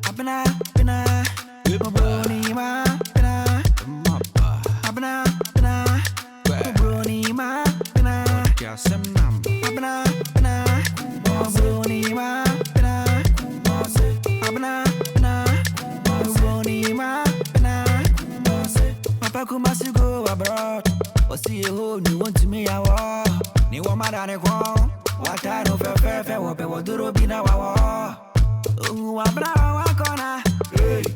Abena, Brony, ma, Abena, Brony, ma, Abena, Brony, ma, Abena, Brony, ma, Papa Kumasi go abroad. Or see a hole, you want to me, I war. Ni wa madane kwa. What I don't fair, what do be now? Oh, Abra, Wakona.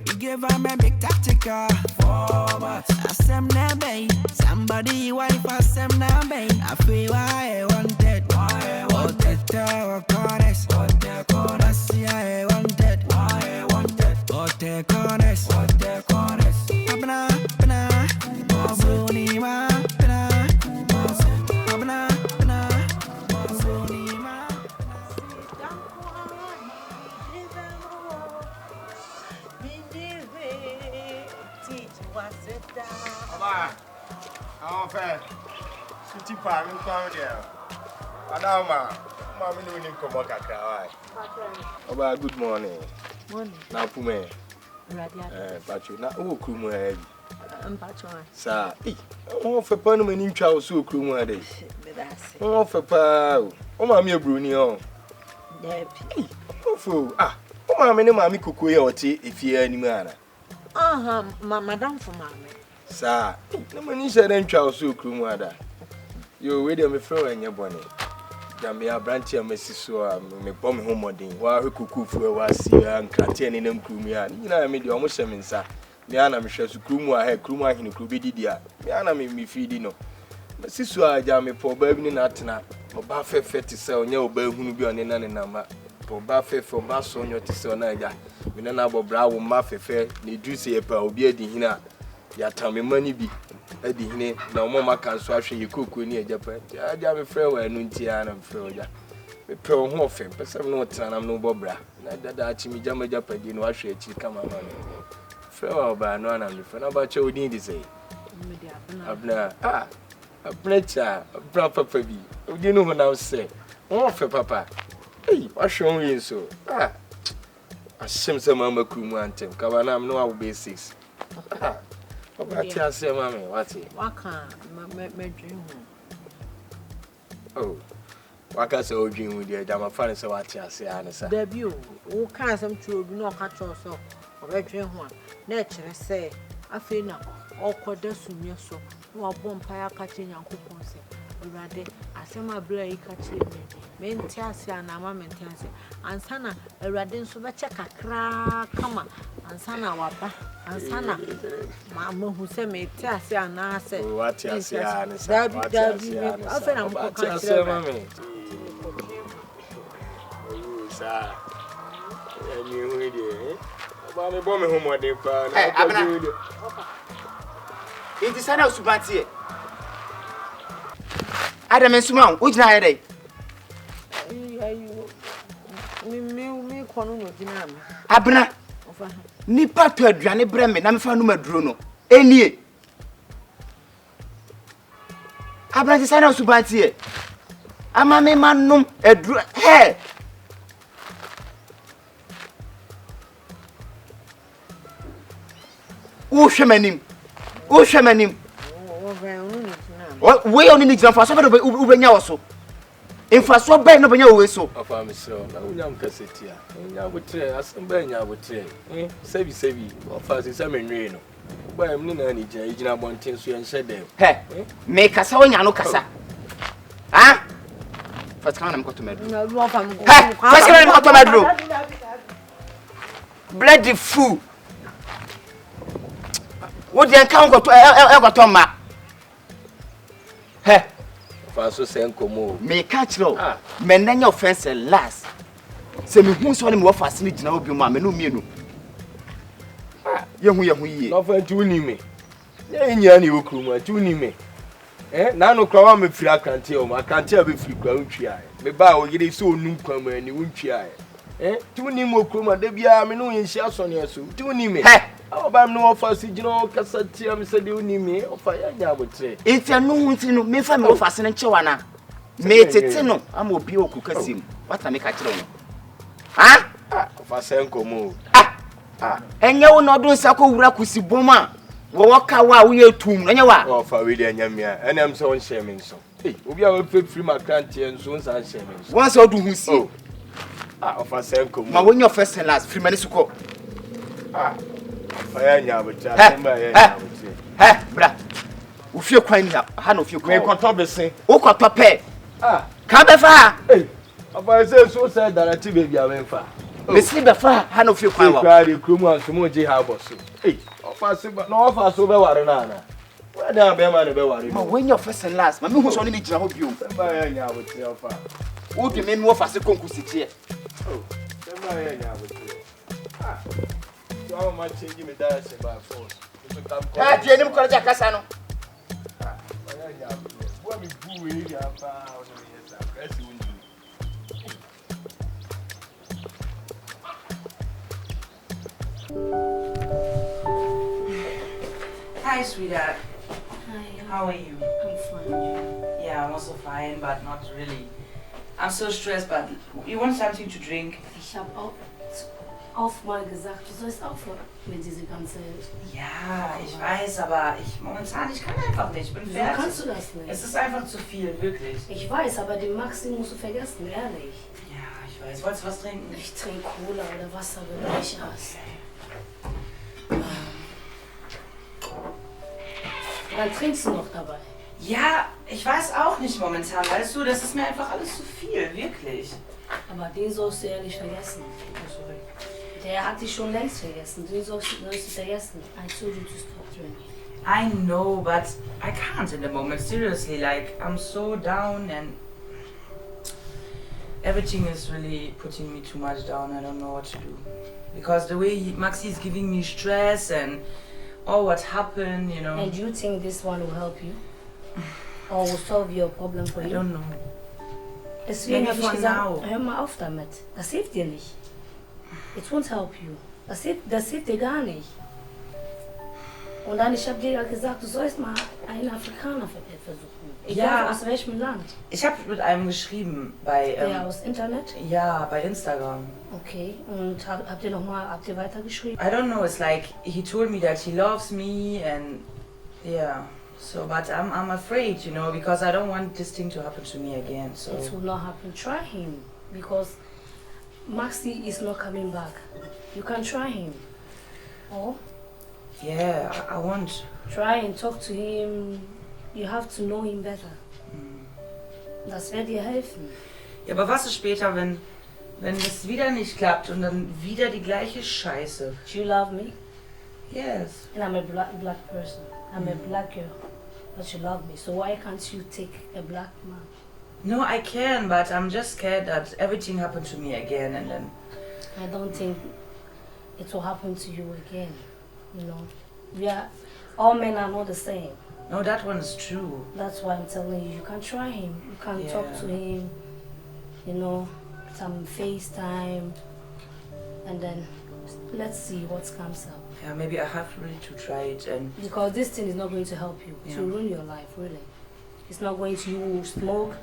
You give her a big tactical format. I sam nabe. Somebody wife, I sam nabe. I feel why I wanted. Why I wanted. What the corners, I wanted. Why I wanted. What the corners, Abena, Brony, ma, Abena, Brony, ma. How fair? City Park in Claudia. Adama, Mammy, you need to come back. Good morning. Now, Pume. But you not all crew heavy. Sir, oh, for Panama in Charles, so crew my day. Oh, for Pau. Oh, Mammy Bruni. Oh, fool. Ah, oh, Mammy Cuckoo or tea if you any manner. Madame for mammy. Sir, no money said and Charles, so crew mother. You're ready, me throw in your bonnet. Jamia Branty and Mrs. So, me bomb home on while her cuckoo for a was here and canteen in them crew me. You know, I made you almost seven, sir. Miana Michelle to crew my head, crew my in the crew be dear. Miana made me feed no. Mrs. So I jam me for baby in Atana, or Buffet fet to sell no bear who be on the number. For Buffet for Bass on your Tissot Niger. We don't have a brow Maffe fair, need you say a power be a dinner. Ya tell me money be a dinner, no more can swash you cook when near Japan. I jam a frail and Nuntian and Froja. We pro home of him, but some no time, I'm no bobra. Not that Chimmy Jamma Japan didn't wash it, you come on. Frail by no one, I'm about your need to say. Abena, a preacher, a proper baby. You know what I say? Oh, for papa. Hey, what's showing you so? I seem some mamma crew want him. Come on, I'm no basics. What I say, mammy, what's it? What can't my dream? Oh, what can I say, dream with you? I'm a fan of what I say, answer. Debut, who can't some true, no catch yourself, or a dream one. Nature say, I feel now, all cordesum, yes, so, no bonfire catching your coupons. Rather, I say my blade catching me. Mentiasia and Mamma Mentiasia, and Sana, a radin so much a crack, come and Sana Wapa, and Sana, Mamma who said me, Tiasia, and I said, what I say, often I'm going to say, Mammy. Sir, and you did, about me bombing home what they found. It is an house to Banty. Adam and Suman, which night? Abena, Nipa to a Johnny Bremen, I'm found no Bruno. Any Abena is an house to Banty. I'm a man, no, a hair. Oshamanim. We only need some for somebody who also. In fact, so bad, nobody knows so. Of our mission, no young cassetia. I would try, as some bang, I would try. Savvy, or fast is some in rain. But I'm not any age, and I want to and said them. Hey, make us all no cassa. Ah? First time I'm got to my room. First time I'm got to my room. Bloody fool. What the account got to ever to my. Hey. Faso senkomo. Me catch no. Men na your offense last. Se me hu so ne me facility na obi ma me no mienu. Ye hu ye. No fa tuni me. Ye nya ni okru ma tuni me. Na no kwa me firi akante o ma akante a be firi kwa untwia. Me ba o yire so onum kwa ma ni untwia. Tuni mo okru ma da bia me no yin hia so ne so. Tuni me. Oba me no fa si gino kasa tia me se de uni me. O fa ya nya abotre. Enti anu hunti no me fa me o fa se ne chewa na. Mate tino am obi okukasim. What am I catch on? Ah? Fasenko mo. Enye wo no do nsako wura kusiboma. Wo waka wa wo ye tum. Enye wa. Oh, fa we dey nyamia. Enem so on share me so. Hey, obi a we free my country enso nsan share me so. Once odu hu si. Fasenko mo. Ma wonyo first and last free mani suko. Faya nya bcha, semba ya nya bcha. Bra. Wo fie kwan ni ha no fie kwan. Me konto bese. Wo koto pe. Ka be fa. Hey. Aba say so say darati baby amenfa. Me si be fa ha no fie kwan wa. Kwari krumu ansumo je ha boso. Hey, ofa se ba no ofa so be ware na na. Where da be ma ne be ware. Ma wonyo first and last. Ma me hu so ni gina ho bio. Semba ya nya bcha ofa. Wo de me no fa se konkusi tie. Semba ya nya bcha. So how much change me that say by force. Die ni mkoraja kasa no. What me boo we ya pa o no yes press you. Hi, sweetheart. Hi. How are you? I'm fine. Yeah, I'm also fine, but not really. I'm so stressed, but you want something to drink? Ich habe auch mal gesagt, du sollst aufhören mit dieser ganzen... Ja, ich weiß, aber ich kann einfach nicht. Ich bin Wieso fertig. kannst du das nicht? Es ist einfach zu viel, wirklich. Ich weiß, aber den Maxi musst du vergessen, ehrlich. Ja, ich weiß. Wolltest du was trinken? Ich trinke Cola oder Wasser, wenn du nicht hast. Dann trinkst du noch dabei. Ja, ich weiß auch nicht momentan, weißt du, das ist mir einfach alles zu viel, wirklich. Aber den sollst du ehrlich vergessen. Oh, sorry. Der hat dich schon längst vergessen. Den sollst du vergessen. I told you to stop drinking. I know, but I can't in the moment, seriously, like, I'm so down and everything is really putting me too much down. I don't know what to do. Because the way Maxi is giving me stress and all what happened, you know. And you think this one will help you? Or will solve your problem for you? I don't know. Deswegen habe ich for gesagt, now. hör mal auf damit. Das hilft dir nicht. It won't help you. Das hilft dir gar nicht. Und dann, ich habe dir ja gesagt, du sollst mal einen Afrikaner versuchen. Egal aus welchem Land. Ich habe mit einem geschrieben bei... Ja, aus Internet? Ja, bei Instagram. Okay, und habt ihr weitergeschrieben? I don't know, it's like he told me that he loves me and yeah. So, but I'm afraid, you know, because I don't want this thing to happen to me again, so... It will not happen. Try him, because Maxi is not coming back. You can try him. Or? Yeah, I want. Try and talk to him. You have to know him better. Das wird dir helfen. Ja, aber was ist später, wenn es wieder nicht klappt und dann wieder die gleiche Scheiße? Do you love me? Yes. And I'm a black person. I'm a black girl. But you love me. So why can't you take a black man? No, I can, but I'm just scared that everything happened to me again and then... I don't think it will happen to you again. You know, all men are not the same. No, that one is true. That's why I'm telling you, you can try him. You can talk to him, you know, some FaceTime, and then let's see what comes up. Yeah, maybe I have really to try it and... Because this thing is not going to help you. It will ruin your life, really. It's not going to, you will smoke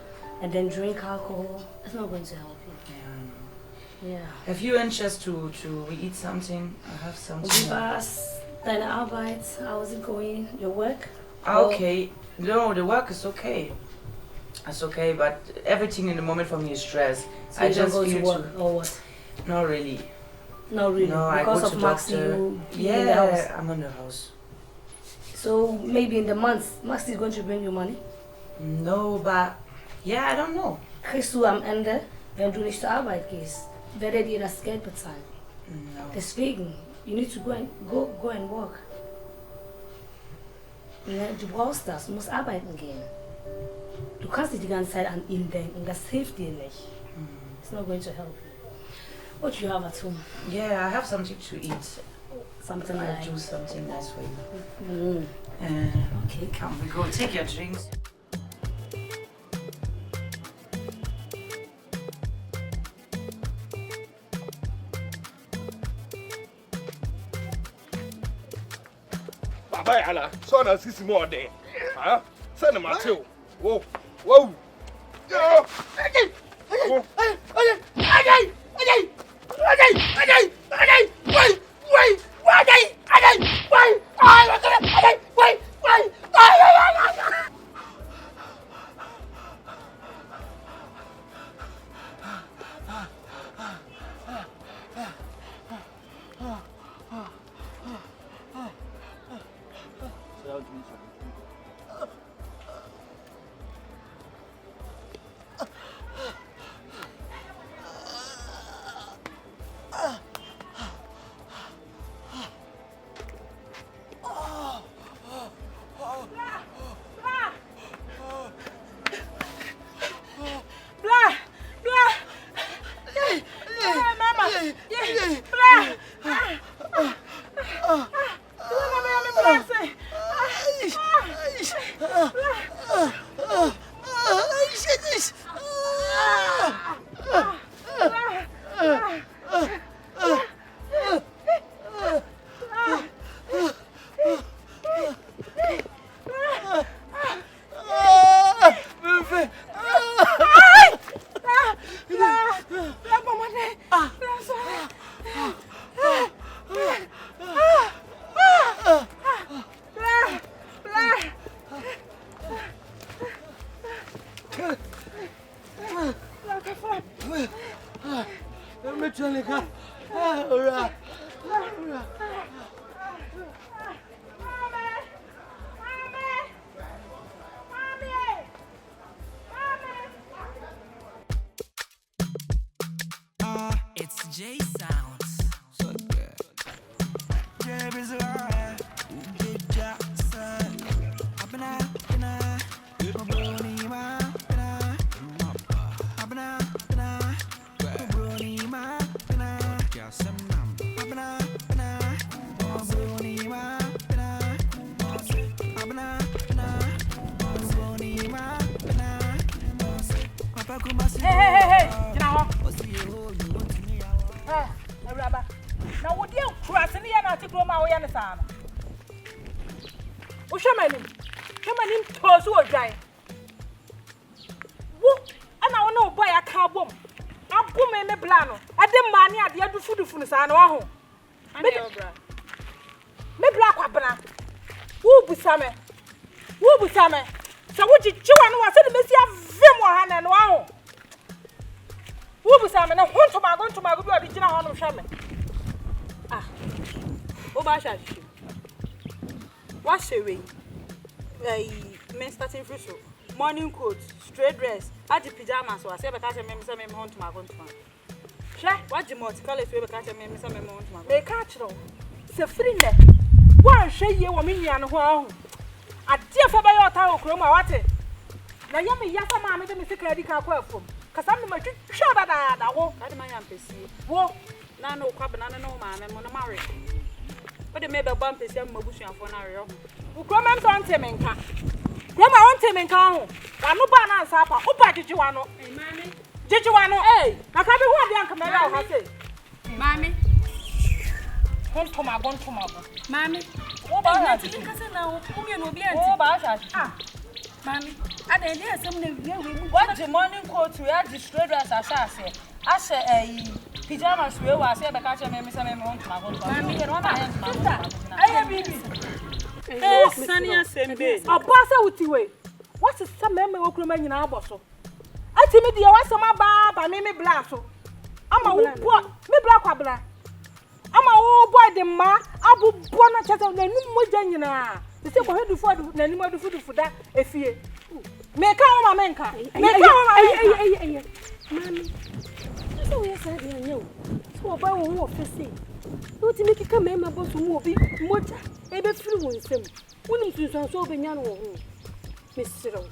and then drink alcohol. It's not going to help you. Yeah, I know. Yeah. Have you interest to eat something? I have something. Deine Arbeit, how's it going? Your work? Okay. No, the work is okay. It's okay, but everything in the moment for me is stress. So you don't go to work or what? Not really. No, really. No, because I go of to Maxi, doctor. you in the house. I'm in the house. So maybe in the month, Maxi is going to bring you money? No, but yeah, I don't know. Kriegst du am Ende, wenn du nicht zur Arbeit gehst, werdet ihr das Geld bezahlen. No. Deswegen, you need to go and work. Du brauchst das, du musst arbeiten gehen. Du kannst nicht die ganze Zeit an ihn denken, das hilft dir nicht. It's not going to help you. What do you have at home? Yeah, I have something to eat. Something I'll like... do something nice for you. Okay. Come, we go. Take your drinks. Baba yana, so na sisi mo den. Send him a two. Whoa, whoa. It's J Sounds. So good. James Jackson. Abena, Kumasi. Hey, now would you cross any other to my way on the sun? What's your name? Come on in, toss or die. Whoop, and I know boy a cow bomb. I'm booming the plano. I didn't money at the other food from the sun. Oh, me black Abena. Who be summer? Who be summer? So would you chew and was it Messia Vimo and wow? Who be summer? Now, who to my going to my good original on Shaman? Ah, oh, Basha. What's your way? Men starting free show. Morning coat, straight dress, at the pajamas, or I say, but I remember some home to my country. Sure, what the multicolor if you catch a member some home to my they catch them. It's a free net. One share you a million wow. A dear for by your town, Chroma, what it? Now, yummy, yes, I'm a mistake I can't work from. Because I'm my sure that I won't at my empathy. Walk, no carbon, no man, and want to marry. But it may be bumpy, some mobution for an area. Who come and on Temenka? Grandma on Temenka. I no banana supper. Who did you want? Mammy, did you want? Eh? I can't be one young camera. I say, Mammy, hold for my bone for my Mammy. What about you? Now, who will be ah, Mammy, I didn't hear something. What the morning coat to add the straight dress as I say. I say a pajamas will I say, but catch a member some amount to my home. Mammy, I have been. Sunny Assembly. A pass out away. What is some member of Roman in our bosso? I tell me, dear, what's some bar by me blasso? I'm a old boy, me black Abena. I'm a old boy, the ma, I will born a chat of the new Mujana. The same way before the animal food for that, if you make our manka. Mammy, so yes, I know. So about what to say. Don't you make a comment about who will be much able to him. When you so be young, Mr.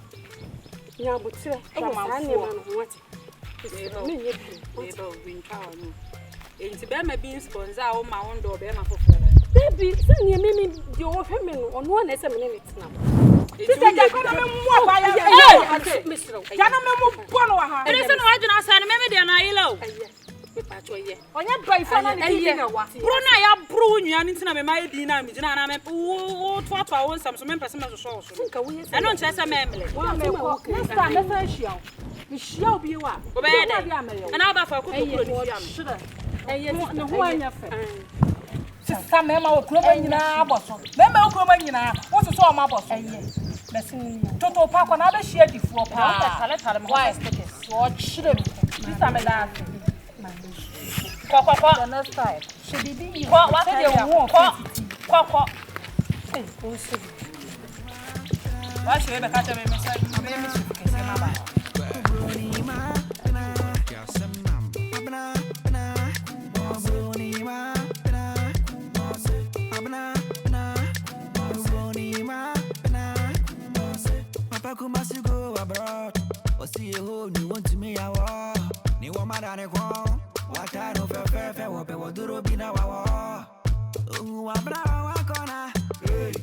Now, but sir, I want it. It's Bema being sponsor on my own door, Bema for baby, send you meaning your family on 1 minute now. It's a gentleman, Mr. Gentleman, it isn't why do not send me there, Nilo. On your boyfriend, Bruna, I brew you into my dinner, and I'm oh, 12 hours, some members of the source. I don't just a memory. Well, let's Michelle be what? And I'll for a couple Sister Mema will come in our boss. Mema will come in our what's so my boss? Total park on other share before why what should this time a last. The next time. Should be what they won't quack. Why should I catch a message? Kumasi go abroad. Or see a hole, you want to me a war. Ni wa madane kwon. Wata no fe wope woduro bi na wawa. Abena wakona.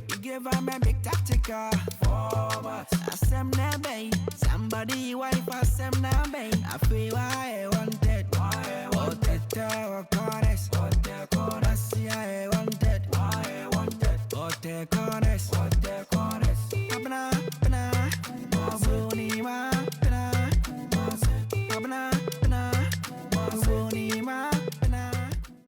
You give her a big tactical forward. Asem na bay. Somebody wife asem na bay. I feel